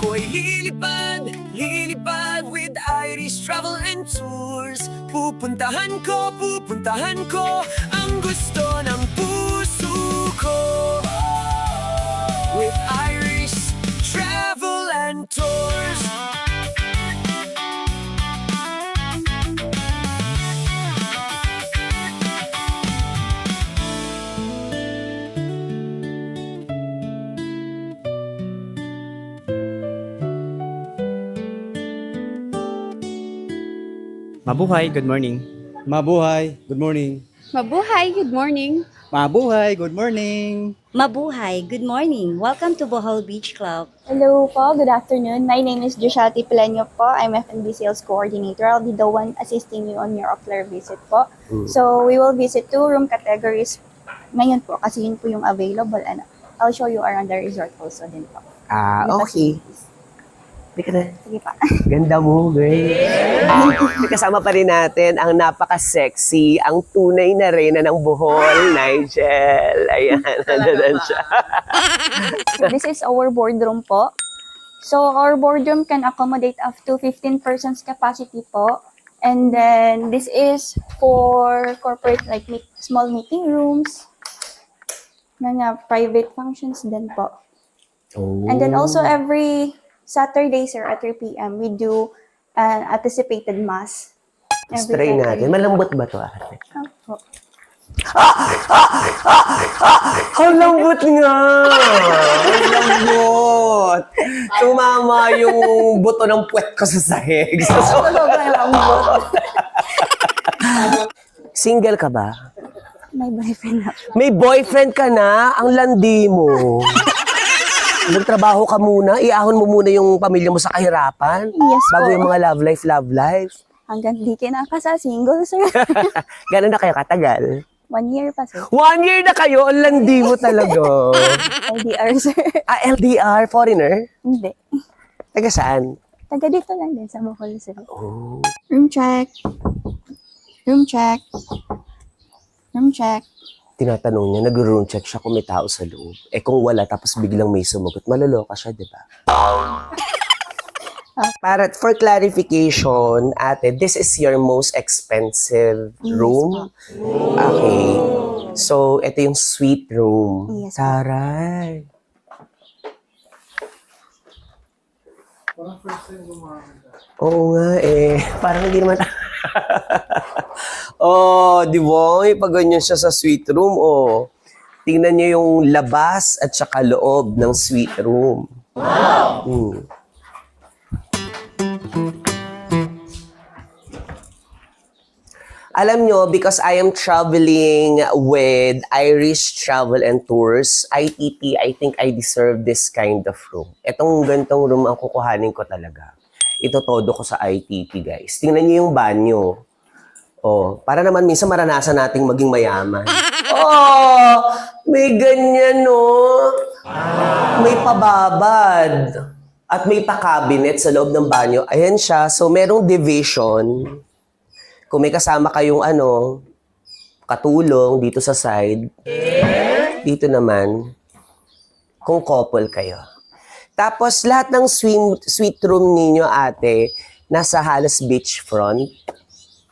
Ako'y lilipad, lilipad with Irish Travel and Tours. Pupuntahan ko ang gusto ng puso ko. With Irish Travel and Tours. Mabuhay, good morning. Mabuhay, good morning. Mabuhay, good morning. Mabuhay, good morning. Mabuhay, good morning. Welcome to Bohol Beach Club. Hello po, good afternoon. My name is Joshati Pileño po. I'm F&B Sales Coordinator. I'll be the one assisting you on your ocular visit po. So, we will visit 2 room categories ngayon po kasi yun po yung available and I'll show you around the resort also din po. The Okay. facilities. Hindi ka na. Sige pa. Ganda mo, girl. Kasama pa rin natin ang napaka-sexy, ang tunay na reyna ng Bohol, Nigel. Ayan, nandun siya. This is our boardroom po. So, our boardroom can accommodate up to 15 persons capacity po. And then, this is for corporate, like small meeting rooms, private functions din po. Oh. And then also every Saturday, sir, at 3 p.m., we do an anticipated mass. Every Try Saturday. natin. Malambot ba to, ate? Opo. Ang lambot nga! Ang lambot! Tumama yung buto ng puwet ko sa sahig. Sobrang lambot. Single ka ba? May boyfriend na po. May boyfriend ka na? Ang landi mo. Magtrabaho ka muna, iahon mo muna yung pamilya mo sa kahirapan. Yes Bago po. yung mga love life. Hanggang di kinakasa, single, sir. Gano'n na kayo katagal? 1 year pa, sir. 1 year na kayo, ang landi mo talaga. LDR, sir. LDR, foreigner? Hindi. Taga saan? Taga dito lang din sa Bohol, sir. Oh. Room check. Room check. Room check. Tinatanong niya, nag-room check siya kung may tao sa loob. Eh kung wala, tapos biglang may sumagot, maloloka siya, di ba? Para for clarification, ate, this is your most expensive room? Okay. So, ito yung suite room. Yes, po. Taray. Oo nga eh. Parang hindi naman. Oh, di ba? May pag ganyan siya sa suite room, oh. Tingnan niyo yung labas at saka loob ng suite room. Wow! Alam nyo, because I am traveling with Irish Travel and Tours, ITT, I think I deserve this kind of room. Itong gantong room ang kukuhanin ko talaga. Ito todo ko sa ITT, guys. Tingnan niyo yung banyo. Oh, para naman minsan maranasan nating maging mayaman. Oh, may ganyan, no? May pababad. At may pa-cabinet sa loob ng banyo. Ayan siya. So, merong division. Kung may kasama kayong katulong dito sa side. Dito naman, kung couple kayo. Tapos, lahat ng suite room ninyo, ate, nasa halos beachfront.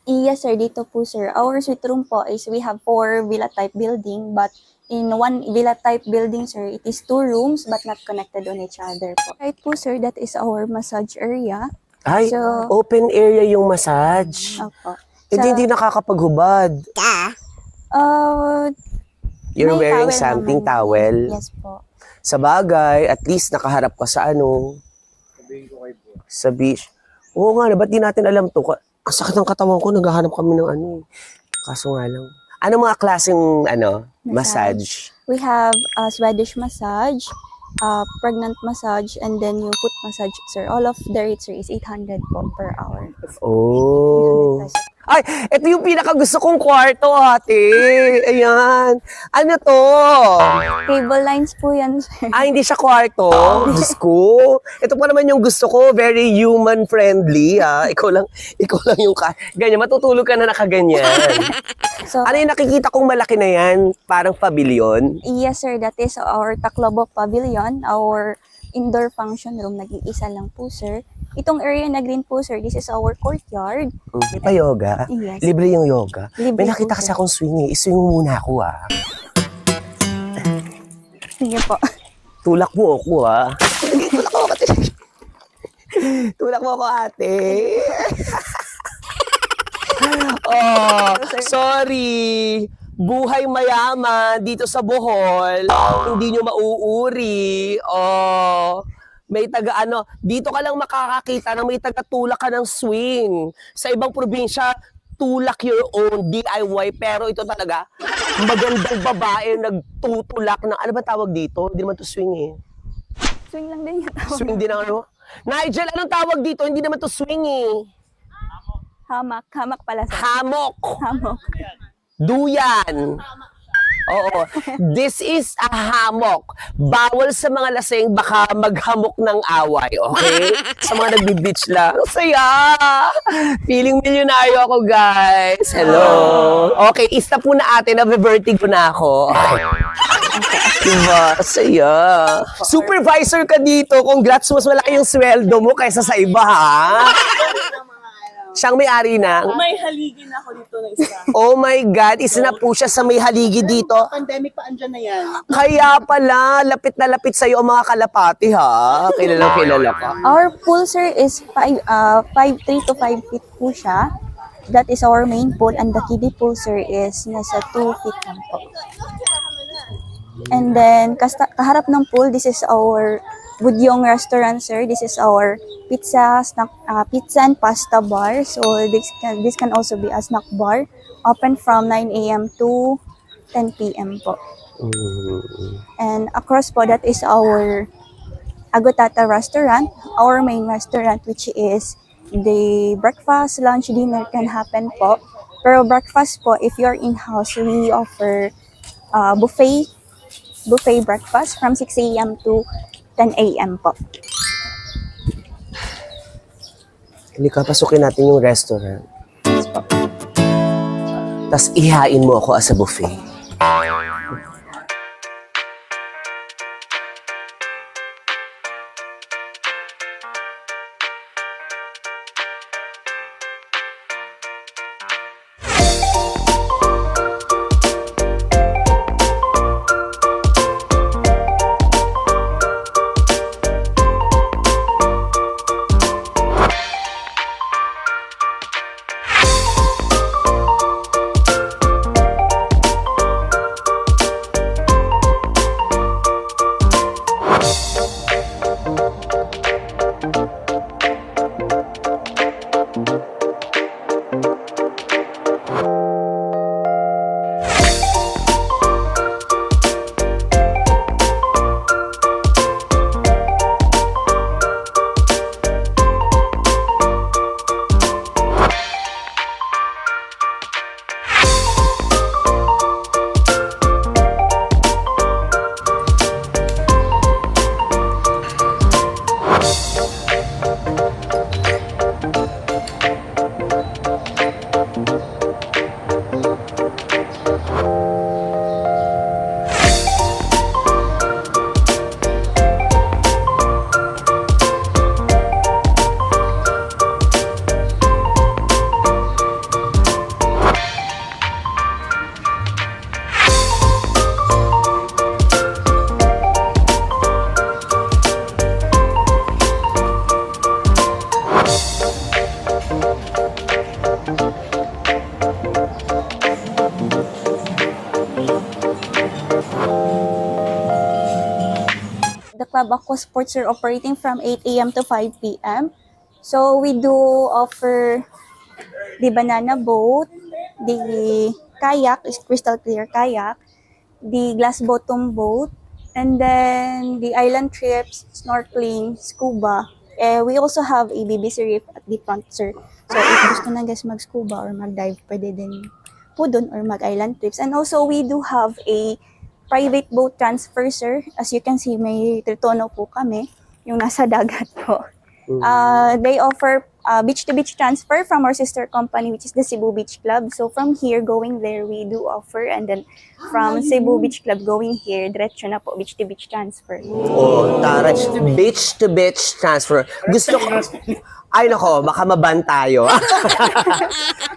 Yes, sir. Dito po, sir. Our suite room po is we have 4 villa-type building, but in 1 villa-type building, sir, it is 2 rooms but not connected on each other po. Right po, sir, that is our massage area. Ay, So- open area yung massage. Opo. Hindi nakakapaghubad. You're May wearing towel something, naman. towel. Yes po. Sa bagay, at least nakaharap ka sa sa beach. Oo nga, ba't di natin alam to? Ang sakit ng katawan ko, naghahanap kami ng Kaso nga lang. Ano mga klaseng massage? We have a Swedish massage, pregnant massage, and then yung foot massage, sir. All of the rates, sir, is 800 po per hour. Oh. Ay, ito yung pinakagusto kong kwarto, ate. Ayan. Ano to? Cable lines po yan, sir. Ah, hindi siya kwarto. Diyos ko. Ito pa naman yung gusto ko. Very human-friendly, ha. Ikaw lang yung ganyan. Matutulog ka na nakaganyan. So, Ano yung nakikita kong malaki na yan? Parang pavilion. yes, sir, that is our Tacloban Pavilion. Our indoor function room, nag-iisa lang po, sir. Itong area na green po, sir, this is our courtyard. May pa yoga? Yes. Libre yung yoga? Libre May nakita po, kasi sir. akong swing eh. Iswing mo muna ako ah. Sige po. Tulak mo ako ah. Tulak mo ako ate. Tulak mo ako ate. Oh, sorry. Buhay mayaman dito sa Bohol. Hindi nyo mauuri. Oh, may taga ano, dito ka lang makakakita ng may taga tulak ka ng swing. Sa ibang probinsya, tulak your own DIY. Pero ito talaga, magandang babae nagtutulak ng, ano ba tawag dito? Hindi naman to swing eh. Swing lang din yung tawag. Swing din ang ano? Nigel, anong tawag dito? Hindi naman to swing eh. Hamak. Hamak pala, sir. Hamok. Hamok. Duyan. Oo. This is a hammock. Bawal sa mga lasing, baka maghamok ng away, okay? Sa mga nagbi-beach lang. Ang saya! Feeling milyonaryo ako, guys. Hello. Okay, isa po na ate, na-vertigo na ako. Okay. Diba? Saya. Supervisor ka dito. Congrats, mas malaki yung sweldo mo kaysa sa iba, ha? Siyang may-ari na. May haligi na ako dito na isa. Oh my God, isa na po siya sa may haligi dito. Pandemic pa andyan na yan. Kaya pala, lapit na lapit sa'yo ang mga kalapati, ha? Kilala ka. Our pool, sir, is 3 to 5 feet po siya. That is our main pool. And the kiddie pool, sir, is nasa 2 feet lang po. And then, kaharap ng pool, this is our Budyong restaurant, sir. This is our pizza and pasta bar. So this can also be a snack bar. Open from 9 a.m. to 10 p.m. po. And across po, that is our Agutata restaurant, our main restaurant, which is the breakfast, lunch, dinner can happen po. Pero breakfast po, if you're in-house, we offer buffet breakfast from 6 a.m. to 10 a.m. po. Halika, pasukin natin yung restaurant. Tapos ihain mo ako as a buffet. The Club Aqua Sports are operating from 8 a.m. to 5 p.m. So we do offer the banana boat, the kayak, is crystal clear kayak, the glass bottom boat, and then the island trips, snorkeling, scuba. We also have a BBC reef at the front, sir. So if gusto na guys mag-scuba or mag-dive, pwede din po dun or mag-island trips. And also we do have a private boat transfer, sir. As you can see, may tritono po kami, yung nasa dagat po. They offer beach-to-beach transfer from our sister company, which is the Cebu Beach Club. So from here, going there, we do offer. And then from Cebu Beach Club going here, diretso na po, beach-to-beach transfer. Oh, taray. Beach to beach transfer. Gusto ko... Ay nako, baka maban tayo.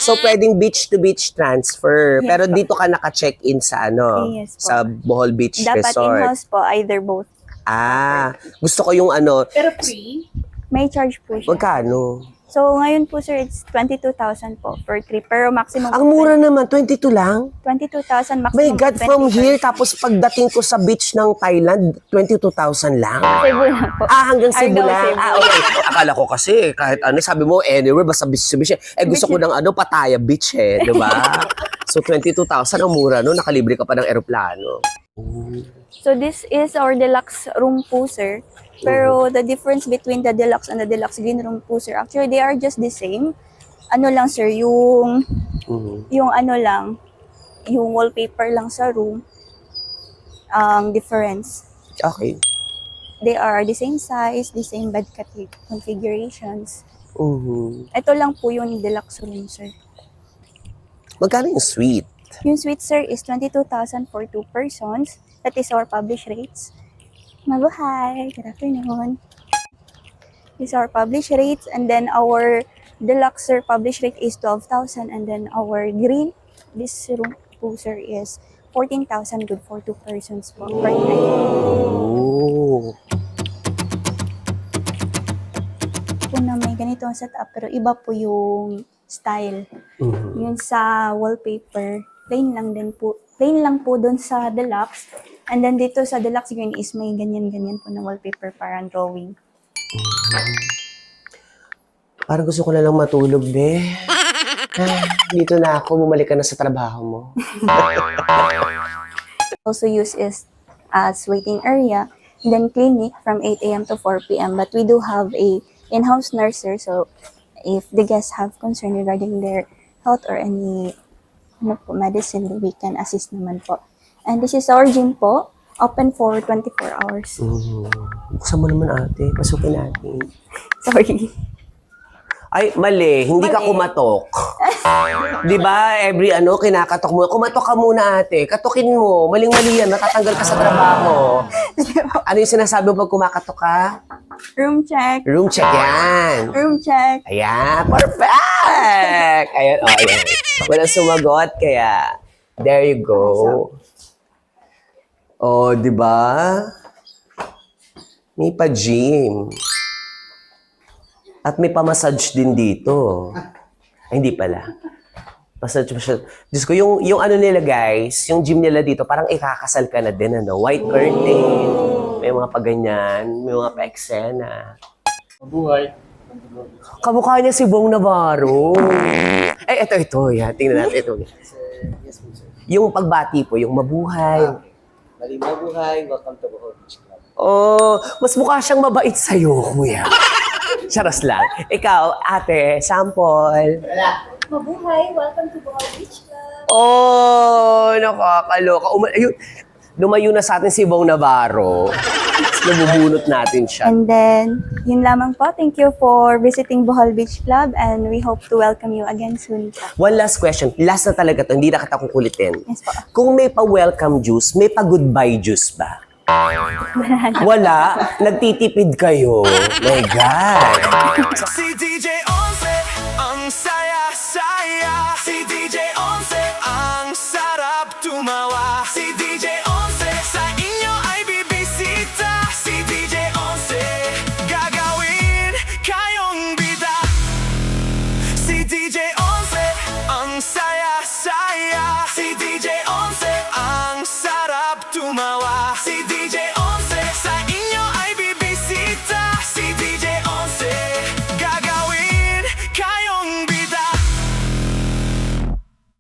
So, pwedeng beach to beach transfer. Pero dito ka naka-check-in sa ano? Yes po. Sa Bohol Beach Dapat Resort. in-house po, either both. Gusto ko yung ano... Pero free? May charge po siya. Magkano? So, ngayon po, sir, it's 22,000 po per trip. Pero maximum... Ang mura naman, 22 lang. 22,000 maximum. My God, from 20,000. here, tapos pagdating ko sa beach ng Thailand, 22,000 lang. Cebu lang po. Hanggang Cebu Argao, lang. Cebu. Okay. Akala ko kasi, kahit ano, sabi mo, anywhere, basta beach to beach. Gusto ko ng ano, Pattaya Beach di ba? So, 22,000 ang mura, no? Nakalibre ka pa ng eroplano. So, this is our deluxe room po, sir. Pero the difference between the deluxe and the deluxe green room po, sir, actually, they are just the same. Ano lang, sir, yung ano lang, yung wallpaper lang sa room, ang difference. Okay. They are the same size, the same bed configurations. Ito lang po yung deluxe room, sir. Magkano yung suite? Yung suite, sir, is 22,000 for 2 persons. That is our published rates. Mabuhay! Good afternoon. These are our published rates, and then our deluxe, sir, published rate is 12,000, and then our green, this room po, sir, is 14,000 good for 2 persons po per night. Oh. Po na may ganito ang setup, pero iba po yung style. Yun sa wallpaper, plain lang din po. Plain lang po doon sa deluxe. And then dito sa deluxe green is may ganyan-ganyan po na wallpaper parang drawing. Parang gusto ko na lang matulog, be. Dito na ako, bumalik ka na sa trabaho mo. Also used as waiting area. And then clinic from 8 a.m. to 4 p.m. But we do have a in-house nurse, sir. So if the guests have concern regarding their health or any medicine, we can assist naman po. And this is our gym po, open for 24 hours. Buksan mo naman, ate. Pasukin natin. Sorry. Ay, mali. Hindi ka kumatok. Di ba? Every kinakatok mo. Kumatok ka muna, ate. Katukin mo. Maling-mali yan. Natatanggal ka sa trabaho. Ano yung sinasabi mo pag kumakatok ka? Room check. Room check yan. Room check. Ayan. Perfect! Ayan. Oh, ayan. Walang sumagot, kaya there you go. Oh, di ba? May pa-gym. At may pa-massage din dito. Ay, hindi pala. Massage. Diyos ko, yung ano nila, guys, yung gym nila dito, parang ikakasal ka na din, White curtain. May mga pa-ganyan. May mga pa-eksena. Mabuhay. Kamukha niya si Bong Navarro. Ay, ito. Yan. Tingnan natin ito. Yung pagbati po, yung mabuhay. Mabuhay. Welcome to Bohol Beach Club. Oh, mas mukha siyang mabait sa'yo, kuya. Charas lang. Ikaw, ate, sample. Mabuhay! Welcome to Bohol Beach Club! Oh, nakakaloka. Ayun, lumayo na sa atin si Bong Navarro. Nabubunot natin siya. And then, yun lamang po. Thank you for visiting Bohol Beach Club and we hope to welcome you again soon po. One last question. Last na talaga to. Hindi na kita kukulitin. Yes po. Kung may pa-welcome juice, may pa-goodbye juice ba? Wala. Nagtitipid kayo. My God. Si DJ Once, ang saya-saya. Si DJ Once, ang sarap tumawa. Si DJ Once, sa inyo ay bibisita. Si DJ Once, gagawin kayong bida. Si DJ Once, ang saya-saya. Si DJ Once, ang sarap tumawa.